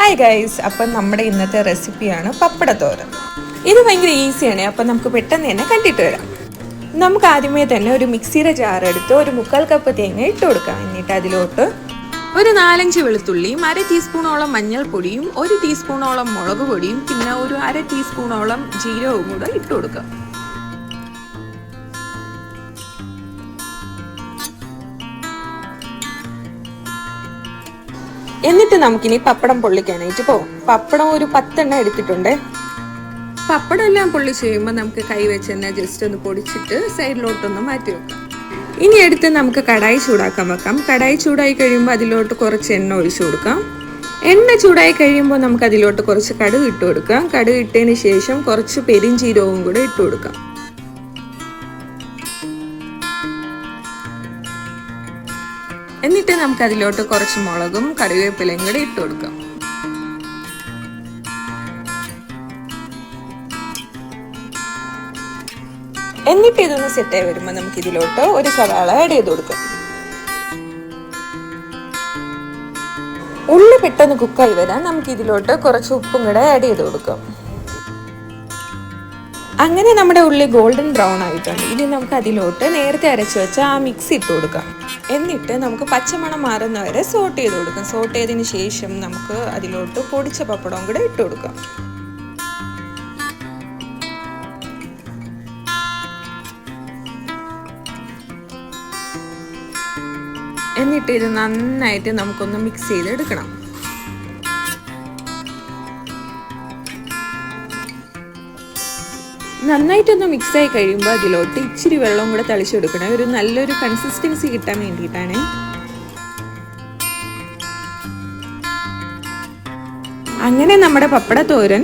Hi guys, അപ്പം നമ്മുടെ ഇന്നത്തെ റെസിപ്പിയാണ് പപ്പടത്തോരൻ. ഇത് ഭയങ്കര ഈസിയാണ്. അപ്പം നമുക്ക് പെട്ടെന്ന് തന്നെ കണ്ടിട്ട് വരാം. നമുക്ക് ആദ്യമേ തന്നെ ഒരു മിക്സിയുടെ ജാർ എടുത്ത് ഒരു 1/4 കപ്പ് തേങ്ങ ഇട്ട് കൊടുക്കാം. എന്നിട്ട് അതിലോട്ട് ഒരു 4-5 വെളുത്തുള്ളിയും 1/2 ടീസ്പൂണോളം മഞ്ഞൾപ്പൊടിയും 1 ടീസ്പൂണോളം മുളക് പൊടിയും പിന്നെ ഒരു 1/2 ടീസ്പൂണോളം ജീരകവും കൂടെ ഇട്ട് കൊടുക്കാം. എന്നിട്ട് നമുക്കിനി പപ്പടം പൊള്ളിക്കാനായിട്ട് പോകും. പപ്പടം ഒരു 10 എണ്ണം എടുത്തിട്ടുണ്ട്. പപ്പടം എല്ലാം പൊള്ളിച്ച് കഴിയുമ്പോൾ നമുക്ക് കൈ വെച്ച് തന്നെ ജസ്റ്റ് ഒന്ന് പൊടിച്ചിട്ട് സൈഡിലോട്ടൊന്ന് മാറ്റി വെക്കാം. ഇനി എടുത്ത് നമുക്ക് കടായി ചൂടാക്കാൻ വെക്കാം. കടായി ചൂടായി കഴിയുമ്പോൾ അതിലോട്ട് കുറച്ച് എണ്ണ ഒഴിച്ചു കൊടുക്കാം. എണ്ണ ചൂടായി കഴിയുമ്പോൾ നമുക്ക് അതിലോട്ട് കുറച്ച് കടുക് ഇട്ട് കൊടുക്കാം. കടുക് ഇട്ടതിന് ശേഷം കുറച്ച് പെരിഞ്ചീരകവും കൂടെ ഇട്ട് കൊടുക്കാം. എന്നിട്ട് നമുക്ക് അതിലോട്ട് കുറച്ച് മുളകും കറിവേപ്പിലയും കൂടെ ഇട്ട് കൊടുക്കാം. എന്നിട്ട് ഇതൊന്ന് സെറ്റായി വരുമ്പോൾ നമുക്ക് ഇതിലോട്ട് ഒരു സവാള ആഡ് ചെയ്ത് കൊടുക്കാം. ഉള്ളി പെട്ടെന്ന് കുക്കായി വരാൻ നമുക്ക് ഇതിലോട്ട് കുറച്ച് ഉപ്പും കൂടെ ആഡ് ചെയ്ത് കൊടുക്കാം. അങ്ങനെ നമ്മുടെ ഉള്ളി ഗോൾഡൻ ബ്രൗൺ ആയിട്ടുണ്ട്. ഇനി നമുക്ക് അതിലോട്ട് നേരത്തെ അരച്ചു വെച്ച ആ മിക്സ് ഇട്ട് കൊടുക്കാം. എന്നിട്ട് നമുക്ക് പച്ചമണം മാറുന്നവരെ സോട്ട് ചെയ്ത് കൊടുക്കാം. സോട്ട് ചെയ്തതിന് ശേഷം നമുക്ക് അതിലോട്ട് പൊടിച്ച പപ്പടവും കൂടെ ഇട്ട് കൊടുക്കാം. എന്നിട്ട് ഇത് നന്നായിട്ട് നമുക്കൊന്ന് മിക്സ് ചെയ്തെടുക്കണം. നന്നായിട്ടൊന്ന് മിക്സായി കഴിയുമ്പോൾ അതിലോട്ട് ഇച്ചിരി വെള്ളം കൂടെ തളിച്ചെടുക്കണം. ഒരു നല്ലൊരു കൺസിസ്റ്റൻസി കിട്ടാൻ വേണ്ടിയിട്ടാണ്. അങ്ങനെ നമ്മുടെ പപ്പടത്തോരൻ